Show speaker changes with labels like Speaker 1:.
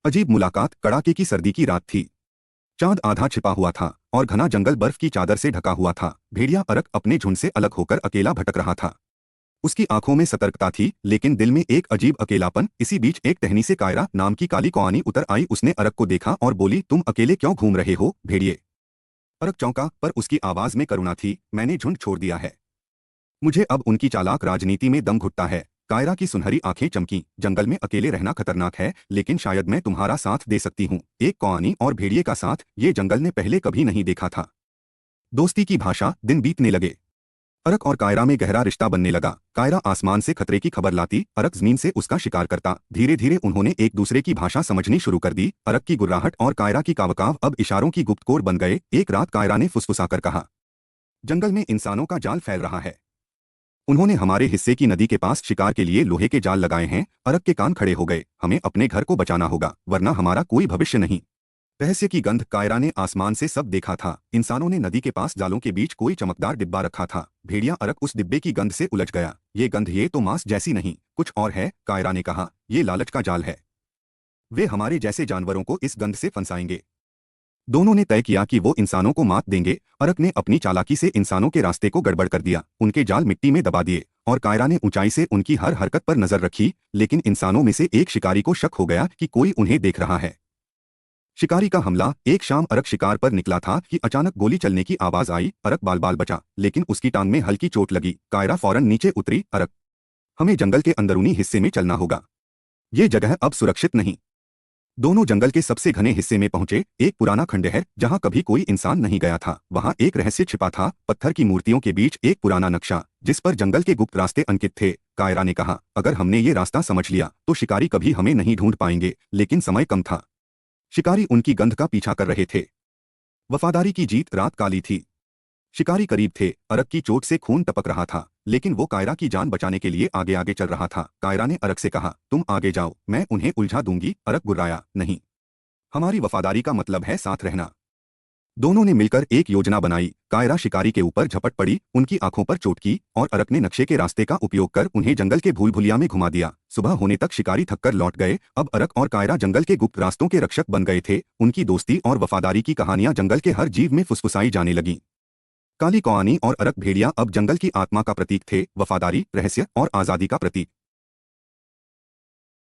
Speaker 1: अजीब मुलाकात। कड़ाके की सर्दी की रात थी। चांद आधा छिपा हुआ था और घना जंगल बर्फ की चादर से ढका हुआ था। भेड़िया अरक अपने झुंड से अलग होकर अकेला भटक रहा था। उसकी आंखों में सतर्कता थी, लेकिन दिल में एक अजीब अकेलापन। इसी बीच एक टहनी से कायरा नाम की काली कौआनी उतर आई। उसने अरक को देखा और बोली, तुम अकेले क्यों घूम रहे हो भेड़िए? अरक चौंका, पर उसकी आवाज में करुणा थी। मैंने झुंड छोड़ दिया है। मुझे अब उनकी चालाक राजनीति में दम घुटता है। कायरा की सुनहरी आंखें चमकीं। जंगल में अकेले रहना खतरनाक है, लेकिन शायद मैं तुम्हारा साथ दे सकती हूँ। एक कौआनी और भेड़िए का साथ, ये जंगल ने पहले कभी नहीं देखा था। दोस्ती की भाषा। दिन बीतने लगे। अरक और कायरा में गहरा रिश्ता बनने लगा। कायरा आसमान से खतरे की खबर लाती, अरक जमीन से उसका शिकार करता। धीरे धीरे उन्होंने एक दूसरे की भाषा समझनी शुरू कर दी। अरक की गुर्राहट और कायरा की कावकाव अब इशारों की गुप्त कोड बन गए। एक रात कायरा ने फुसफुसाकर कहा, जंगल में इंसानों का जाल फैल रहा है। उन्होंने हमारे हिस्से की नदी के पास शिकार के लिए लोहे के जाल लगाए हैं। अरक के कान खड़े हो गए। हमें अपने घर को बचाना होगा, वरना हमारा कोई भविष्य नहीं। रहस्य की गंध। कायरा ने आसमान से सब देखा था। इंसानों ने नदी के पास जालों के बीच कोई चमकदार डिब्बा रखा था। भेड़िया अरक उस डिब्बे की गंध से उलझ गया। ये गंध, ये तो मांस जैसी नहीं, कुछ और है। कायरा ने कहा, ये लालच का जाल है। वे हमारे जैसे जानवरों को इस गंध से फंसाएंगे। दोनों ने तय किया कि वो इंसानों को मात देंगे। अरक ने अपनी चालाकी से इंसानों के रास्ते को गड़बड़ कर दिया। उनके जाल मिट्टी में दबा दिए और कायरा ने ऊंचाई से उनकी हर हरकत पर नजर रखी। लेकिन इंसानों में से एक शिकारी को शक हो गया कि कोई उन्हें देख रहा है। शिकारी का हमला। एक शाम अरक शिकार पर निकला था कि अचानक गोली चलने की आवाज आई। अरक बाल बाल बचा, लेकिन उसकी टांग में हल्की चोट लगी। कायरा फौरन नीचे उतरी। अरक, हमें जंगल के अंदरूनी हिस्से में चलना होगा। ये जगह अब सुरक्षित नहीं। दोनों जंगल के सबसे घने हिस्से में पहुंचे। एक पुराना खंडहर जहां कभी कोई इंसान नहीं गया था। वहां एक रहस्य छिपा था। पत्थर की मूर्तियों के बीच एक पुराना नक्शा, जिस पर जंगल के गुप्त रास्ते अंकित थे। कायरा ने कहा, अगर हमने ये रास्ता समझ लिया तो शिकारी कभी हमें नहीं ढूंढ पाएंगे। लेकिन समय कम था। शिकारी उनकी गंध का पीछा कर रहे थे। वफादारी की जीत। रात काली थी। शिकारी करीब थे। अरक की चोट से खून टपक रहा था, लेकिन वो कायरा की जान बचाने के लिए आगे आगे चल रहा था। कायरा ने अरक से कहा, तुम आगे जाओ, मैं उन्हें उलझा दूंगी। अरक गुर्राया, नहीं, हमारी वफादारी का मतलब है साथ रहना। दोनों ने मिलकर एक योजना बनाई। कायरा शिकारी के ऊपर झपट पड़ी, उनकी आंखों पर चोट की, और अरक ने नक्शे के रास्ते का उपयोग कर उन्हें जंगल के भूल भुलिया में घुमा दिया। सुबह होने तक शिकारी थककर लौट गए। अब अरक और कायरा जंगल के गुप्त रास्तों के रक्षक बन गए थे। उनकी दोस्ती और वफादारी की कहानियां जंगल के हर जीव में फुसफुसाई जाने लगीं। काली कौआनी और अरक भेड़िया अब जंगल की आत्मा का प्रतीक थे। वफादारी, रहस्य और आजादी का प्रतीक।